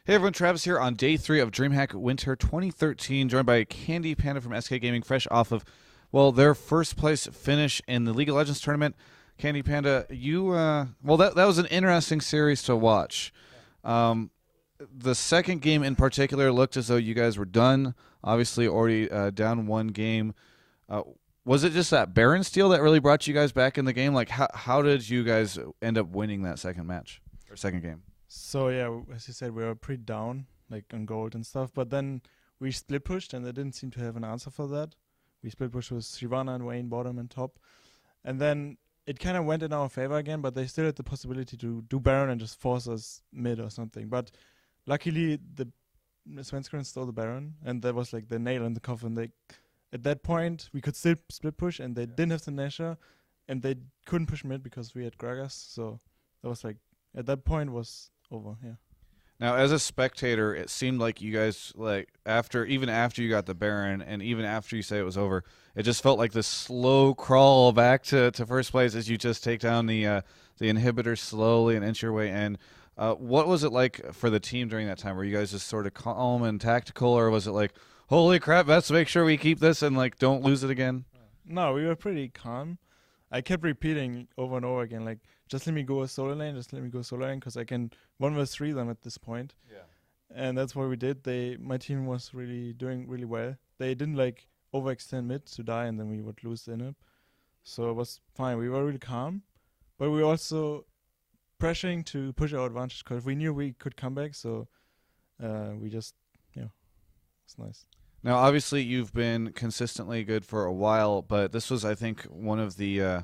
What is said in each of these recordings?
Hey everyone, Travis here on day 3 of Dreamhack Winter 2013, joined by Candy Panda from SK Gaming, fresh off of, their first place finish in the League of Legends tournament. Candy Panda, that was an interesting series to watch. The second game in particular looked as though you guys were done, obviously already down one game. Was it just that Baron steal that really brought you guys back in the game? Like, how did you guys end up winning that second match, or second game? So yeah, as you said, we were pretty down, like on gold and stuff. But then we split pushed, and they didn't seem to have an answer for that. We split pushed with Shyvana and Wayne bottom and top, and then it kind of went in our favor again. But they still had the possibility to do Baron and just force us mid or something. But luckily, the Svenskeren stole the Baron, and that was like the nail in the coffin. They, at that point, we could still split push, and they didn't have the Nesher, and they couldn't push mid because we had Gragas. So that was like, at that point was over. Yeah. Now, as a spectator, it seemed like you guys, like, even after you got the Baron and even after you say it was over, it just felt like this slow crawl back to first place as you just take down the inhibitor slowly and inch your way in. What was it like for the team during that time? Were you guys just sort of calm and tactical, or was it like, holy crap, let's make sure we keep this and, like, don't lose it again? No, we were pretty calm. I kept repeating over and over again, like, just let me go a solo lane, because I can 1v3 them at this point. Yeah. And that's what we did. My team was really doing really well. They didn't like overextend mid to die, and then we would lose the inhib. So it was fine. We were really calm, but we were also pressuring to push our advantage because we knew we could come back. So we just, it's nice. Now, obviously, you've been consistently good for a while, but this was, I think, one of the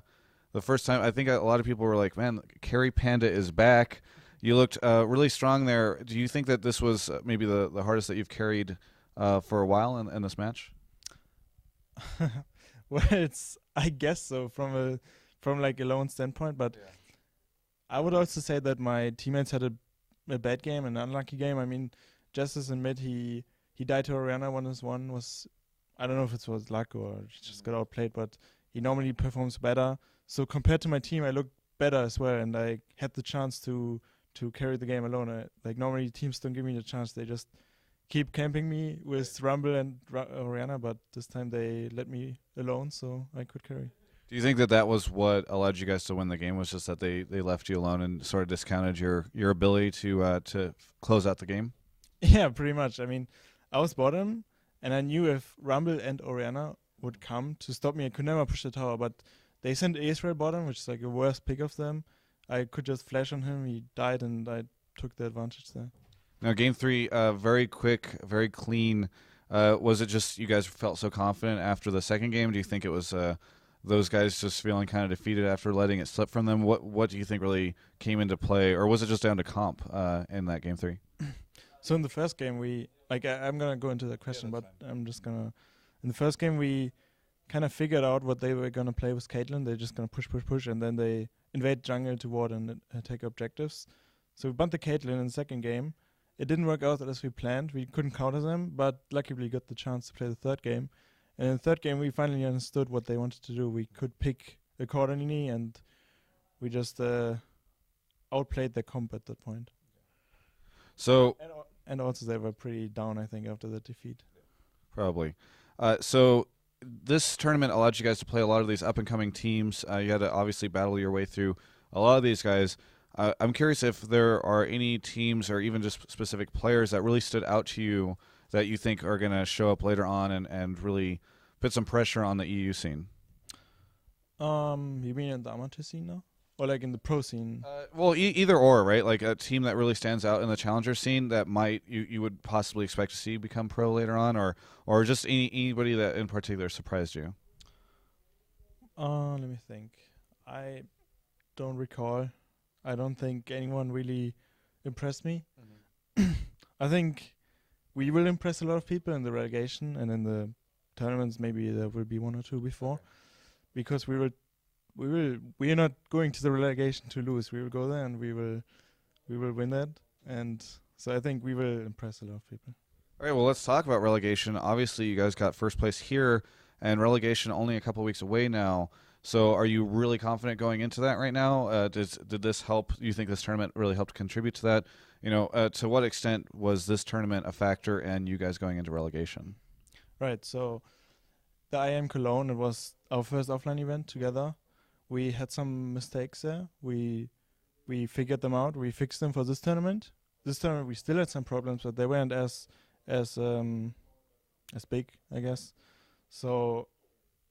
first time. I think a lot of people were like, man, Candy Panda is back. You looked really strong there. Do you think that this was maybe the hardest that you've carried for a while in this match? Well, I guess so from like a lone standpoint, but yeah. I would also say that my teammates had a bad game, an unlucky game. I mean, Justice in mid, he died to Orianna 1v1 was, I don't know if it was luck or just got outplayed, but he normally performs better. So compared to my team, I looked better as well, and I had the chance to carry the game alone. Like normally teams don't give me the chance; they just keep camping me with Rumble and Orianna. But this time they let me alone, so I could carry. Do you think that was what allowed you guys to win the game? Was just that they left you alone and sort of discounted your ability to close out the game? Yeah, pretty much. I mean, I was bottom, and I knew if Rumble and Orianna would come to stop me, I could never push the tower, but they sent Israel bottom, which is like the worst pick of them. I could just flash on him, he died, and I took the advantage there. Now, game 3, very quick, very clean. Was it just you guys felt so confident after the second game? Do you think it was those guys just feeling kind of defeated after letting it slip from them? What do you think really came into play, or was it just down to comp in that game 3? So in the first game, I'm going to go into that question, but fine. I'm just going to... In the first game, we kind of figured out what they were going to play with Caitlyn. They're just going to push, and then they invade jungle to ward and take objectives. So we bumped the Caitlyn in the second game. It didn't work out as we planned. We couldn't counter them, but luckily we got the chance to play the third game. And in the third game, we finally understood what they wanted to do. We could pick accordingly, and we just outplayed their comp at that point. So... And also they were pretty down, I think, after the defeat. Probably. So this tournament allowed you guys to play a lot of these up-and-coming teams. You had to obviously battle your way through a lot of these guys. I'm curious if there are any teams or even just specific players that really stood out to you that you think are going to show up later on and really put some pressure on the EU scene. You mean in the amateur scene now? Or like in the pro scene? Either or, right? Like a team that really stands out in the challenger scene that you would possibly expect to see become pro later on, or just anybody that in particular surprised you. Let me think. I don't recall. I don't think anyone really impressed me. Mm-hmm. I think we will impress a lot of people in the relegation, and in the tournaments maybe there will be one or two before, because we are not going to the relegation to lose. We will go there and we will win that. And so I think we will impress a lot of people. All right, well, let's talk about relegation. Obviously, you guys got first place here, and relegation only a couple weeks away now. So are you really confident going into that right now? Did this help? You think this tournament really helped contribute to that? To what extent was this tournament a factor in you guys going into relegation? Right. So the IM Cologne, it was our first offline event together. We had some mistakes there. We figured them out. We fixed them for this tournament. This tournament we still had some problems, but they weren't as big, I guess. So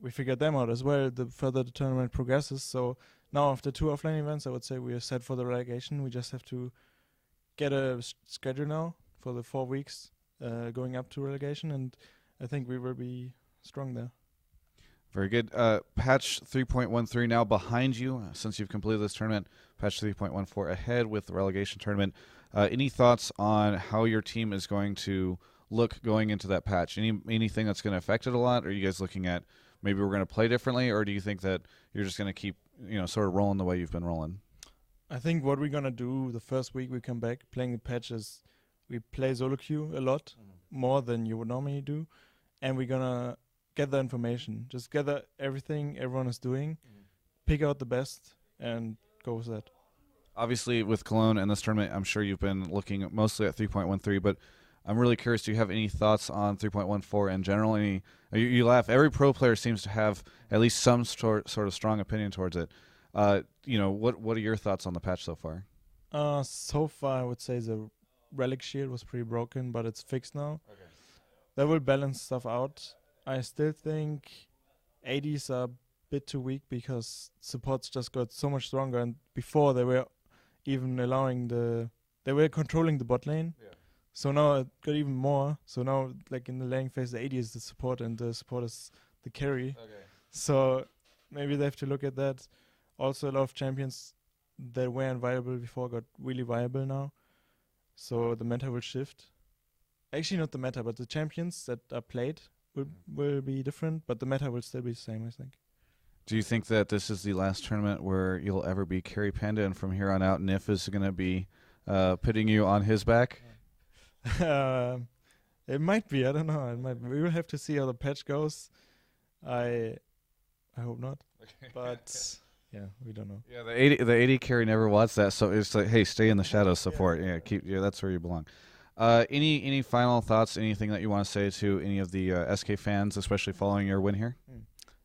we figured them out as well the further the tournament progresses. So now after 2 offline events, I would say we are set for the relegation. We just have to get a schedule now for the 4 weeks going up to relegation, and I think we will be strong there. Very good. Patch 3.13 now behind you since you've completed this tournament. Patch 3.14 ahead with the relegation tournament. Any thoughts on how your team is going to look going into that patch? Anything that's going to affect it a lot? Are you guys looking at maybe we're going to play differently, or do you think that you're just going to keep sort of rolling the way you've been rolling? I think what we're going to do the first week we come back playing the patch is we play solo queue a lot, more than you would normally do, and we're going to gather information. Just gather everything everyone is doing, pick out the best, and go with that. Obviously, with Cologne and this tournament, I'm sure you've been looking mostly at 3.13, but I'm really curious, do you have any thoughts on 3.14 in general? You laugh. Every pro player seems to have at least some sort of strong opinion towards it. What are your thoughts on the patch so far? So far, I would say the relic shield was pretty broken, but it's fixed now. Okay. That will balance stuff out. I still think 80s are a bit too weak because supports just got so much stronger, and before they were even they were controlling the bot lane. Yeah. So now it got even more. So now, like in the laning phase, the AD is the support and the support is the carry. Okay. So maybe they have to look at that. Also, a lot of champions that weren't viable before got really viable now. So the meta will shift. Actually, not the meta, but the champions that are played will be different, but the meta will still be the same, I think. Do you think that this is the last tournament where you'll ever be Candy Panda, and from here on out, Nif is going to be putting you on his back? It might be. I don't know. We will have to see how the patch goes. I hope not. Okay. But yeah, we don't know. Yeah, the 80 carry never wants that, so it's like, hey, stay in the shadow support. Yeah, that's where you belong. Any final thoughts? Anything that you want to say to any of the SK fans, especially following your win here?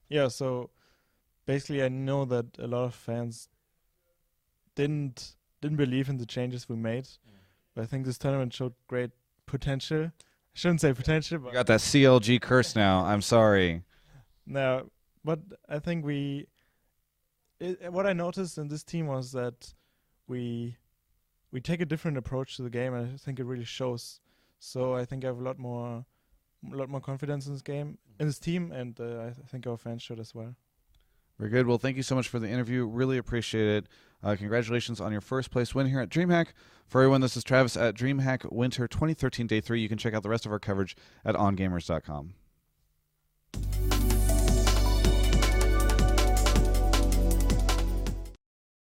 Yeah. So basically, I know that a lot of fans didn't believe in the changes we made. But I think this tournament showed great potential. I shouldn't say potential, but you got that CLG curse now. I'm sorry. No, but I think what I noticed in this team was that we take a different approach to the game, and I think it really shows. So I think I have a lot more confidence in this game, in this team, and I think our fans should as well. Very good. Well, thank you so much for the interview. Really appreciate it. Congratulations on your first place win here at Dreamhack. For everyone, this is Travis at Dreamhack Winter 2013 Day 3. You can check out the rest of our coverage at ongamers.com.